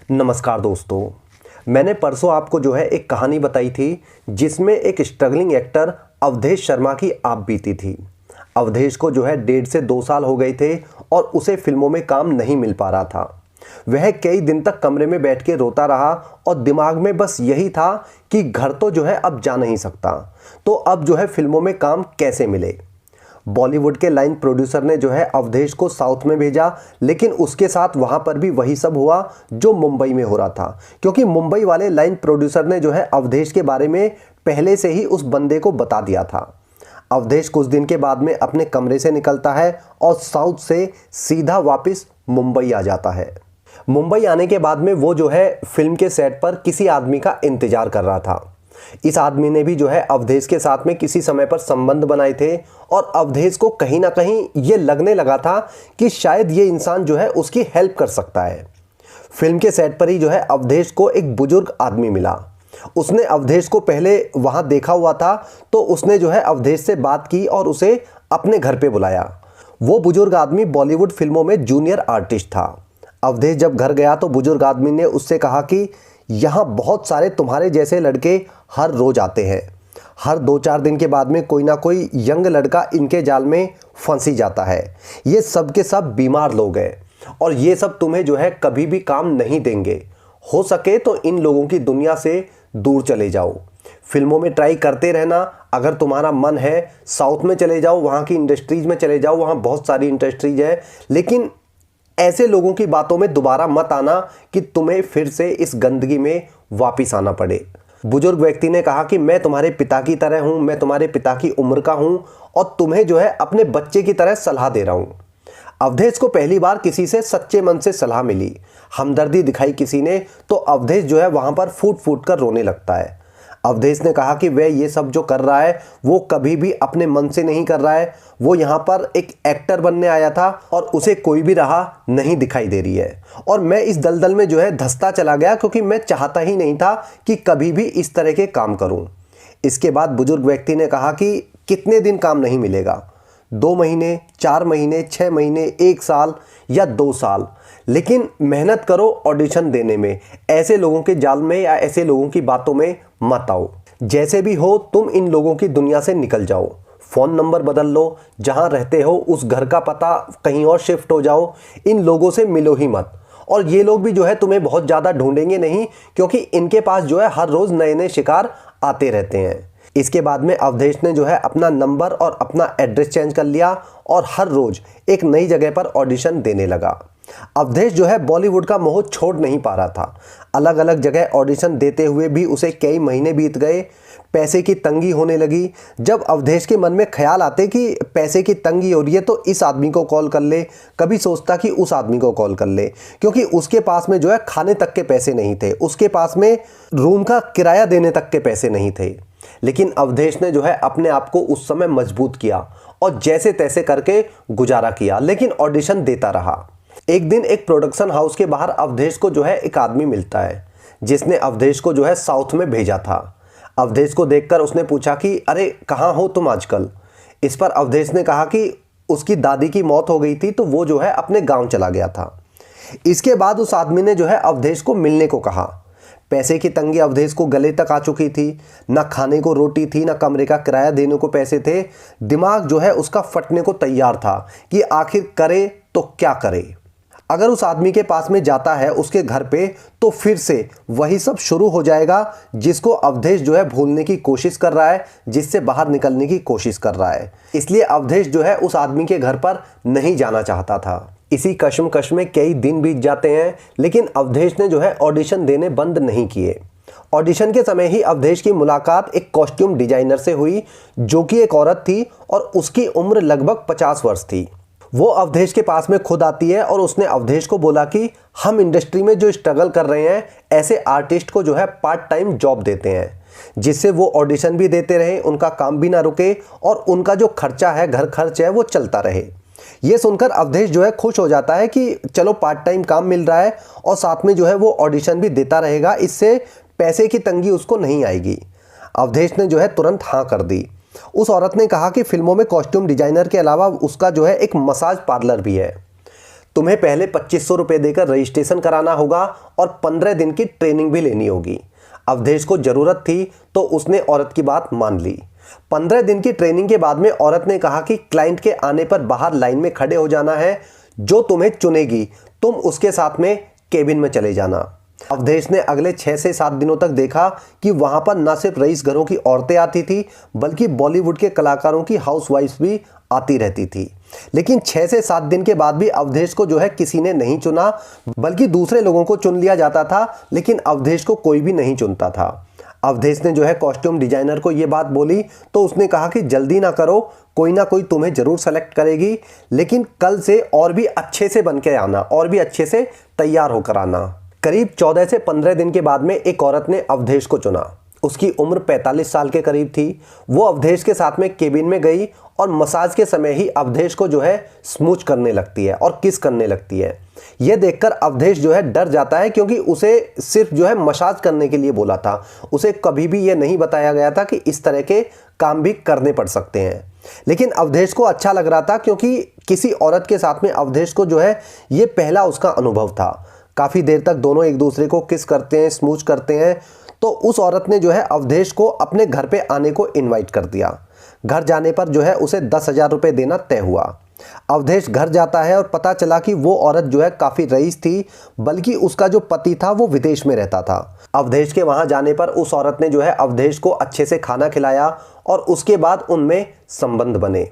नमस्कार दोस्तों। मैंने परसों आपको एक कहानी बताई थी जिसमें एक स्ट्रगलिंग एक्टर अवधेश शर्मा की आप बीती थी। अवधेश को 1.5 से 2 साल हो गए थे और उसे फिल्मों में काम नहीं मिल पा रहा था। वह कई दिन तक कमरे में बैठ के रोता रहा और दिमाग में बस यही था कि घर तो अब जा नहीं सकता, तो अब फिल्मों में काम कैसे मिले। बॉलीवुड के लाइन प्रोड्यूसर ने अवधेश को साउथ में भेजा, लेकिन उसके साथ वहां पर भी वही सब हुआ जो मुंबई में हो रहा था, क्योंकि मुंबई वाले लाइन प्रोड्यूसर ने अवधेश के बारे में पहले से ही उस बंदे को बता दिया था। अवधेश कुछ दिन के बाद में अपने कमरे से निकलता है और साउथ से सीधा वापस मुंबई आ जाता है। मुंबई आने के बाद में वो फिल्म के सेट पर किसी आदमी का इंतजार कर रहा था। इस आदमी ने भी अवधेश के साथ में किसी समय पर संबंध बनाए थे और अवधेश को कहीं ना कहीं ये लगने लगा था कि शायद ये इंसान उसकी हेल्प कर सकता है। फिल्म के सेट पर ही अवधेश को एक बुजुर्ग आदमी मिला। उसने अवधेश को पहले वहां देखा हुआ था, तो उसने अवधेश से बात की और उसे अपने घर पे बुलाया। वो बुजुर्ग आदमी बॉलीवुड फिल्मों में जूनियर आर्टिस्ट था। अवधेश जब घर गया तो बुजुर्ग आदमी ने उससे कहा कि यहाँ बहुत सारे तुम्हारे जैसे लड़के हर रोज आते हैं। हर 2-4 दिन के बाद में कोई ना कोई यंग लड़का इनके जाल में फंसी जाता है। ये सब के सब बीमार लोग हैं और ये सब तुम्हें कभी भी काम नहीं देंगे। हो सके तो इन लोगों की दुनिया से दूर चले जाओ। फिल्मों में ट्राई करते रहना, अगर तुम्हारा मन है साउथ में चले जाओ, वहाँ की इंडस्ट्रीज में चले जाओ, वहाँ बहुत सारी इंडस्ट्रीज है, लेकिन ऐसे लोगों की बातों में दोबारा मत आना कि तुम्हें फिर से इस गंदगी में वापिस आना पड़े। बुजुर्ग व्यक्ति ने कहा कि मैं तुम्हारे पिता की तरह हूं, मैं तुम्हारे पिता की उम्र का हूं और तुम्हें अपने बच्चे की तरह सलाह दे रहा हूं। अवधेश को पहली बार किसी से सच्चे मन से सलाह मिली, हमदर्दी दिखाई किसी ने, तो अवधेश वहां पर फूट फूट कर रोने लगता है। अवधेश ने कहा कि वह ये सब जो कर रहा है वो कभी भी अपने मन से नहीं कर रहा है। वो यहाँ पर एक एक्टर बनने आया था और उसे कोई भी राह नहीं दिखाई दे रही है और मैं इस दलदल में धंसता चला गया, क्योंकि मैं चाहता ही नहीं था कि कभी भी इस तरह के काम करूं। इसके बाद बुजुर्ग व्यक्ति ने कहा कि कितने दिन काम नहीं मिलेगा, 2 महीने, 4 महीने, 6 महीने, 1 साल या 2 साल, लेकिन मेहनत करो ऑडिशन देने में। ऐसे लोगों के जाल में या ऐसे लोगों की बातों में मत आओ। जैसे भी हो तुम इन लोगों की दुनिया से निकल जाओ। फ़ोन नंबर बदल लो, जहां रहते हो उस घर का पता कहीं और शिफ्ट हो जाओ। इन लोगों से मिलो ही मत। और ये लोग भी तुम्हें बहुत ज़्यादा ढूंढेंगे नहीं, क्योंकि इनके पास हर रोज़ नए नए शिकार आते रहते हैं। इसके बाद में अवधेश ने अपना नंबर और अपना एड्रेस चेंज कर लिया और हर रोज़ एक नई जगह पर ऑडिशन देने लगा। अवधेश बॉलीवुड का मोह छोड़ नहीं पा रहा था। अलग अलग जगह ऑडिशन देते हुए भी उसे कई महीने बीत गए। पैसे की तंगी होने लगी। जब अवधेश के मन में ख्याल आते कि पैसे की तंगी हो रही है तो इस आदमी को कॉल कर ले, कभी सोचता कि उस आदमी को कॉल कर ले, क्योंकि उसके पास में खाने तक के पैसे नहीं थे, उसके पास में रूम का किराया देने तक के पैसे नहीं थे। लेकिन अवधेश ने अपने आप को उस समय मजबूत किया और जैसे तैसे करके गुजारा किया, लेकिन ऑडिशन देता रहा। एक दिन एक प्रोडक्शन हाउस के बाहर अवधेश को एक आदमी मिलता है, जिसने अवधेश को साउथ में भेजा था। अवधेश को देखकर उसने पूछा कि अरे कहाँ हो तुम आजकल। इस पर अवधेश ने कहा कि उसकी दादी की मौत हो गई थी, तो वो अपने गांव चला गया था। इसके बाद उस आदमी ने अवधेश को मिलने को कहा। पैसे की तंगी अवधेश को गले तक आ चुकी थी। ना खाने को रोटी थी, ना कमरे का किराया देने को पैसे थे। दिमाग उसका फटने को तैयार था कि आखिर करे तो क्या करे। अगर उस आदमी के पास में जाता है उसके घर पे, तो फिर से वही सब शुरू हो जाएगा जिसको अवधेश भूलने की कोशिश कर रहा है, जिससे बाहर निकलने की कोशिश कर रहा है। इसलिए अवधेश उस आदमी के घर पर नहीं जाना चाहता था। इसी कश्मकश में कई दिन बीत जाते हैं, लेकिन अवधेश ने ऑडिशन देने बंद नहीं किए। ऑडिशन के समय ही अवधेश की मुलाकात एक कॉस्ट्यूम डिजाइनर से हुई, जो कि एक औरत थी और उसकी उम्र लगभग 50 वर्ष थी। वो अवधेश के पास में खुद आती है और उसने अवधेश को बोला कि हम इंडस्ट्री में जो स्ट्रगल कर रहे हैं, ऐसे आर्टिस्ट को पार्ट टाइम जॉब देते हैं, जिससे वो ऑडिशन भी देते रहे, उनका काम भी ना रुके और उनका जो खर्चा है, घर खर्च है, वो चलता रहे। ये सुनकर अवधेश खुश हो जाता है कि चलो पार्ट टाइम काम मिल रहा है और साथ में वो ऑडिशन भी देता रहेगा, इससे पैसे की तंगी उसको नहीं आएगी। अवधेश ने तुरंत हाँ कर दी। उस औरत ने कहा कि फिल्मों में कॉस्ट्यूम डिजाइनर के अलावा उसका एक मसाज पार्लर भी है। तुम्हें पहले 2500 रुपये देकर रजिस्ट्रेशन कराना होगा और 15 दिन की ट्रेनिंग भी लेनी होगी। अवधेश को ज़रूरत थी तो उसने औरत की बात मान ली। 15 दिन की ट्रेनिंग के बाद में औरत ने कहा कि क्लाइंट के आने पर बाहर लाइन में खड़े हो जाना है, जो तुम्हें चुनेगी तुम उसके साथ में केबिन में चले जाना। अवधेश ने अगले 6 से 7 दिनों तक देखा कि वहां पर न सिर्फ रईस घरों की औरतें आती थी बल्कि बॉलीवुड के कलाकारों की हाउसवाइफ्स भी आती रहती थी। लेकिन 6 से 7 दिन के बाद भी अवधेश को जो है किसी ने नहीं चुना, बल्कि दूसरे लोगों को चुन लिया जाता था, लेकिन अवधेश को कोई भी नहीं चुनता था। अवधेश ने जो है कॉस्ट्यूम डिजाइनर को ये बात बोली तो उसने कहा कि जल्दी ना करो, कोई ना कोई तुम्हें जरूर सेलेक्ट करेगी, लेकिन कल से और भी अच्छे से बन के आना और भी अच्छे से तैयार होकर आना। करीब 14 से 15 दिन के बाद में एक औरत ने अवधेश को चुना। उसकी उम्र 45 साल के करीब थी। वो अवधेश के साथ में केबिन में गई और मसाज के समय ही अवधेश को जो है स्मूच करने लगती है और किस करने लगती है। यह देखकर अवधेश जो है डर जाता है, क्योंकि उसे सिर्फ जो है मसाज करने के लिए बोला था। उसे कभी भी यह नहीं बताया गया था कि इस तरह के काम भी करने पड़ सकते हैं। लेकिन अवधेश को अच्छा लग रहा था, क्योंकि किसी औरत के साथ में अवधेश को जो है ये पहला उसका अनुभव था। काफ़ी देर तक दोनों एक दूसरे को किस करते हैं, स्मूच करते हैं। तो उस औरत ने जो है अवधेश को अपने घर पे आने को इनवाइट कर दिया। घर जाने पर जो है उसे 10,000 रुपये देना तय हुआ। अवधेश घर जाता है और पता चला कि वो औरत जो है काफ़ी रईस थी, बल्कि उसका जो पति था वो विदेश में रहता था। अवधेश के वहाँ जाने पर उस औरत ने जो है अवधेश को अच्छे से खाना खिलाया और उसके बाद उनमें संबंध बने।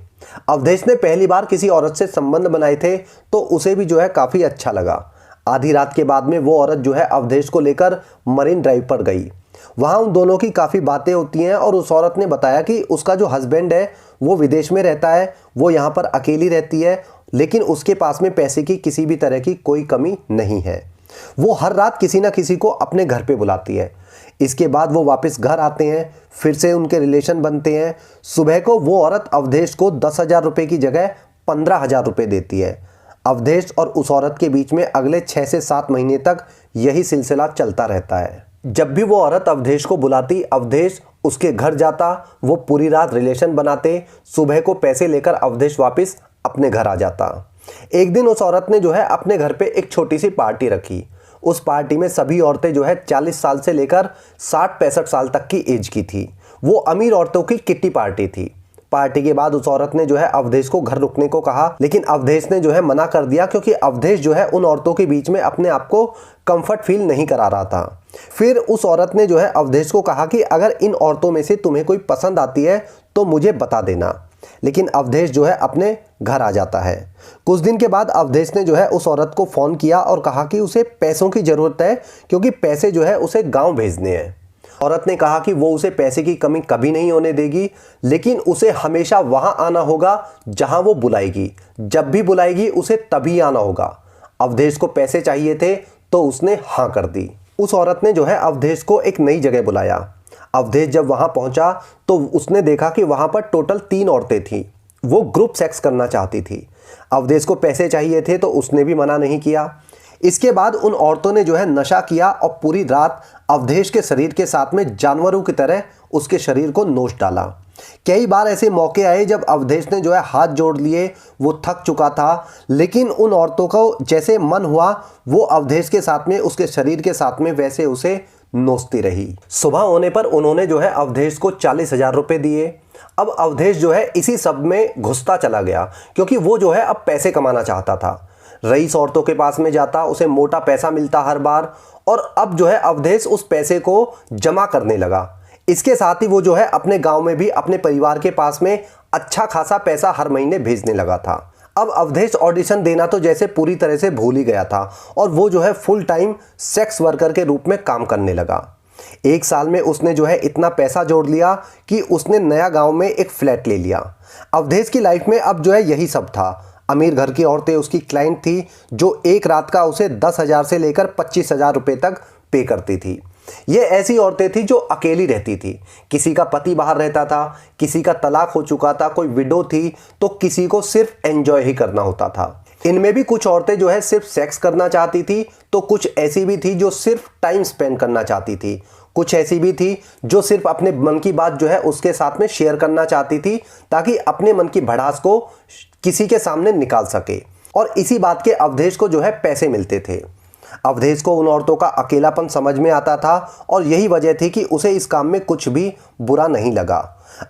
अवधेश ने पहली बार किसी औरत से संबंध बनाए थे तो उसे भी जो है काफ़ी अच्छा लगा। आधी रात के बाद में वो औरत जो है अवधेश को लेकर मरीन ड्राइव पर गई। वहाँ उन दोनों की काफ़ी बातें होती हैं और उस औरत ने बताया कि उसका जो हस्बैंड है वो विदेश में रहता है, वो यहाँ पर अकेली रहती है, लेकिन उसके पास में पैसे की किसी भी तरह की कोई कमी नहीं है। वो हर रात किसी ना किसी को अपने घर पे बुलाती है। इसके बाद वो वापस घर आते हैं, फिर से उनके रिलेशन बनते हैं। सुबह को वो औरत अवधेश को 10,000 रुपये की जगह 15,000 रुपये देती है। अवधेश और उस औरत के बीच में अगले 6 से 7 महीने तक यही सिलसिला चलता रहता है। जब भी वो औरत अवधेश को बुलाती, अवधेश उसके घर जाता, वो पूरी रात रिलेशन बनाते, सुबह को पैसे लेकर अवधेश वापस अपने घर आ जाता। एक दिन उस औरत ने जो है अपने घर पे एक छोटी सी पार्टी रखी। उस पार्टी में सभी औरतें जो है 40 साल से लेकर 60-65 साल तक की एज की थी। वो अमीर औरतों की किट्टी पार्टी थी। पार्टी के बाद उस औरत ने जो है अवधेश को घर रुकने को कहा, लेकिन अवधेश ने जो है मना कर दिया, क्योंकि अवधेश जो है उन औरतों के बीच में अपने आप को कंफर्ट फील नहीं करा रहा था। फिर उस औरत ने जो है अवधेश को कहा कि अगर इन औरतों में से तुम्हें कोई पसंद आती है तो मुझे बता देना। लेकिन अवधेश जो है अपने घर आ जाता है। कुछ दिन के बाद अवधेश ने जो है उस औरत को फ़ोन किया और कहा कि उसे पैसों की ज़रूरत है, क्योंकि पैसे जो है उसे गाँव भेजने हैं। औरत ने कहा कि वो उसे पैसे की कमी कभी नहीं होने देगी, लेकिन उसे हमेशा वहां आना होगा जहां वो बुलाएगी। जब भी बुलाएगी उसे तभी आना होगा। अवधेश को पैसे चाहिए थे तो उसने हाँ कर दी। उस औरत ने जो है अवधेश को एक नई जगह बुलाया। अवधेश जब वहां पहुंचा तो उसने देखा कि वहां पर टोटल 3 औरतें थीं। वो ग्रुप सेक्स करना चाहती थी। अवधेश को पैसे चाहिए थे तो उसने भी मना नहीं किया। इसके बाद उन औरतों ने जो है नशा किया और पूरी रात अवधेश के शरीर के साथ में जानवरों की तरह उसके शरीर को नोच डाला। कई बार ऐसे मौके आए जब अवधेश ने जो है हाथ जोड़ लिए, वो थक चुका था, लेकिन उन औरतों को जैसे मन हुआ वो अवधेश के साथ में, उसके शरीर के साथ में वैसे उसे नोचती रही। सुबह होने पर उन्होंने जो है अवधेश को 40,000 रुपये दिए। अब अवधेश जो है इसी सब में घुसता चला गया, क्योंकि वो जो है अब पैसे कमाना चाहता था। रईस औरतों के पास में जाता, उसे मोटा पैसा मिलता हर बार, और अब जो है अवधेश उस पैसे को जमा करने लगा। इसके साथ ही वो जो है अपने गांव में भी अपने परिवार के पास में अच्छा खासा पैसा हर महीने भेजने लगा था। अब अवधेश ऑडिशन देना तो जैसे पूरी तरह से भूल ही गया था और वो जो है फुल टाइम सेक्स वर्कर के रूप में काम करने लगा। 1 साल में उसने जो है इतना पैसा जोड़ लिया कि उसने नया गांव में एक फ्लैट ले लिया। अवधेश की लाइफ में अब जो है यही सब था। अमीर घर की औरतें उसकी क्लाइंट थी, जो एक रात का उसे 10,000 से लेकर 25,000 रुपये तक पे करती थी। ये ऐसी औरतें थी जो अकेली रहती थी। किसी का पति बाहर रहता था, किसी का तलाक हो चुका था, कोई विडो थी, तो किसी को सिर्फ एंजॉय ही करना होता था। इनमें भी कुछ औरतें जो है सिर्फ सेक्स करना चाहती थी, तो कुछ ऐसी भी थी जो सिर्फ टाइम स्पेंड करना चाहती थी। कुछ ऐसी भी थी जो सिर्फ अपने मन की बात जो है उसके साथ में शेयर करना चाहती थी, ताकि अपने मन की भड़ास को किसी के सामने निकाल सके। और इसी बात के अवधेश को जो है पैसे मिलते थे। अवधेश को उन औरतों का अकेलापन समझ में आता था और यही वजह थी कि उसे इस काम में कुछ भी बुरा नहीं लगा।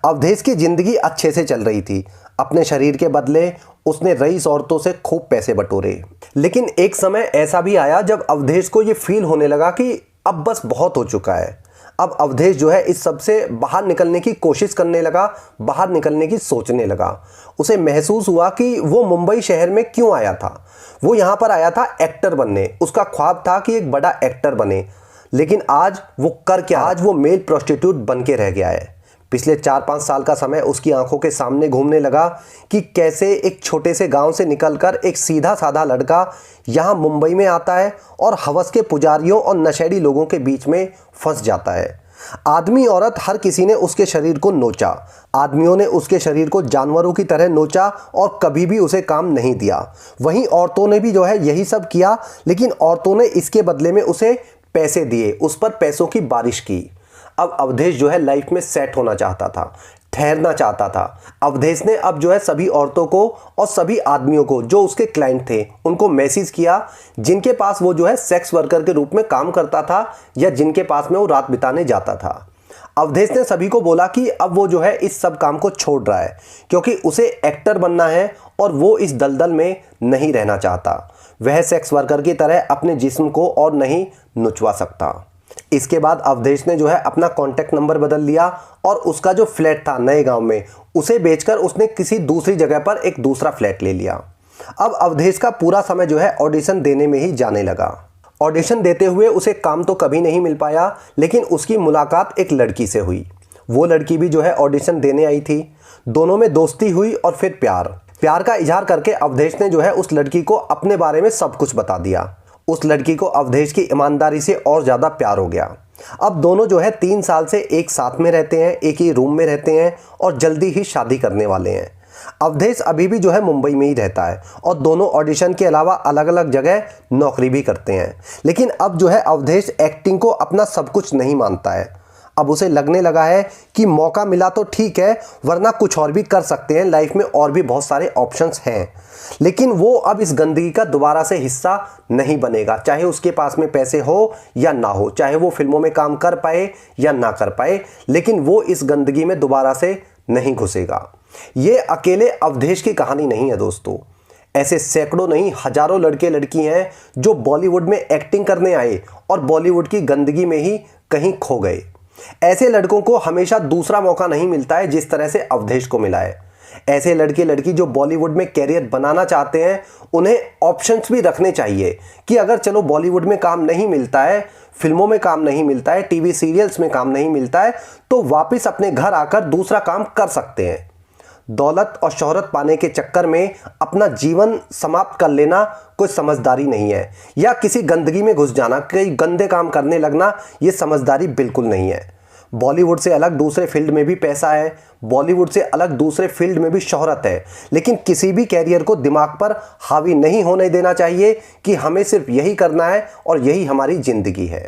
अवधेश की जिंदगी अच्छे से चल रही थी। अपने शरीर के बदले उसने रईस औरतों से खूब पैसे बटोरे। लेकिन एक समय ऐसा भी आया जब अवधेश को ये फील होने लगा कि अब बस बहुत हो चुका है। अब अवधेश जो है इस सब से बाहर निकलने की कोशिश करने लगा, बाहर निकलने की सोचने लगा। उसे महसूस हुआ कि वो मुंबई शहर में क्यों आया था। वो यहाँ पर आया था एक्टर बनने। उसका ख्वाब था कि एक बड़ा एक्टर बने, लेकिन आज वो कर क्या, आज वो मेल प्रोस्टिट्यूट बन के रह गया है। पिछले 4-5 साल का समय उसकी आंखों के सामने घूमने लगा कि कैसे एक छोटे से गांव से निकलकर एक सीधा साधा लड़का यहाँ मुंबई में आता है और हवस के पुजारियों और नशेड़ी लोगों के बीच में फंस जाता है। आदमी औरत हर किसी ने उसके शरीर को नोचा। आदमियों ने उसके शरीर को जानवरों की तरह नोचा और कभी भी उसे काम नहीं दिया। वहीं औरतों ने भी जो है यही सब किया, लेकिन औरतों ने इसके बदले में उसे पैसे दिए, उस पर पैसों की बारिश की। अब अवधेश जो है लाइफ में सेट होना चाहता था, ठहरना चाहता था। अवधेश ने अब जो है सभी औरतों को और सभी आदमियों को जो उसके क्लाइंट थे उनको मैसेज किया, जिनके पास वो जो है सेक्स वर्कर के रूप में काम करता था या जिनके पास में वो रात बिताने जाता था। अवधेश ने सभी को बोला कि अब वो जो है इस सब काम को छोड़ रहा है, क्योंकि उसे एक्टर बनना है और वो इस दलदल में नहीं रहना चाहता। वह सेक्स वर्कर की तरह अपने जिस्म को और नहीं नुचवा सकता। इसके बाद अवधेश ने जो है अपना कॉन्टैक्ट नंबर बदल लिया और उसका जो फ्लैट था नए गांव में उसे बेचकर उसने किसी दूसरी जगह पर एक दूसरा फ्लैट ले लिया। अब अवधेश का पूरा समय जो है ऑडिशन देने में ही जाने लगा। ऑडिशन देते हुए उसे काम तो कभी नहीं मिल पाया, लेकिन उसकी मुलाकात एक लड़की से हुई। वो लड़की भी जो है ऑडिशन देने आई थी। दोनों में दोस्ती हुई और फिर प्यार का इजहार करके अवधेश ने जो है उस लड़की को अपने बारे में सब कुछ बता दिया। उस लड़की को अवधेश की ईमानदारी से और ज़्यादा प्यार हो गया। अब दोनों जो है 3 साल से एक साथ में रहते हैं, एक ही रूम में रहते हैं और जल्दी ही शादी करने वाले हैं। अवधेश अभी भी जो है मुंबई में ही रहता है और दोनों ऑडिशन के अलावा अलग अलग जगह नौकरी भी करते हैं। लेकिन अब जो है अवधेश एक्टिंग को अपना सब कुछ नहीं मानता है। अब उसे लगने लगा है कि मौका मिला तो ठीक है, वरना कुछ और भी कर सकते हैं, लाइफ में और भी बहुत सारे ऑप्शंस हैं। लेकिन वो अब इस गंदगी का दोबारा से हिस्सा नहीं बनेगा, चाहे उसके पास में पैसे हो या ना हो, चाहे वो फिल्मों में काम कर पाए या ना कर पाए, लेकिन वो इस गंदगी में दोबारा से नहीं घुसेगा। ये अकेले अवधेश की कहानी नहीं है दोस्तों। ऐसे सैकड़ों नहीं हजारों लड़के लड़की हैं जो बॉलीवुड में एक्टिंग करने आए और बॉलीवुड की गंदगी में ही कहीं खो गए। ऐसे लड़कों को हमेशा दूसरा मौका नहीं मिलता है जिस तरह से अवधेश को मिला है। ऐसे लड़के लड़की जो बॉलीवुड में कैरियर बनाना चाहते हैं, उन्हें ऑप्शंस भी रखने चाहिए कि अगर चलो बॉलीवुड में काम नहीं मिलता है, फिल्मों में काम नहीं मिलता है, टीवी सीरियल्स में काम नहीं मिलता है, तो वापस अपने घर आकर दूसरा काम कर सकते हैं। दौलत और शोहरत पाने के चक्कर में अपना जीवन समाप्त कर लेना कोई समझदारी नहीं है, या किसी गंदगी में घुस जाना, कई गंदे काम करने लगना, ये समझदारी बिल्कुल नहीं है। बॉलीवुड से अलग दूसरे फील्ड में भी पैसा है, बॉलीवुड से अलग दूसरे फील्ड में भी शोहरत है, लेकिन किसी भी कैरियर को दिमाग पर हावी नहीं होने देना चाहिए कि हमें सिर्फ यही करना है और यही हमारी ज़िंदगी है।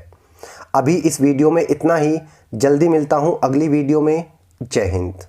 अभी इस वीडियो में इतना ही। जल्दी मिलता हूँ अगली वीडियो में। जय हिंद।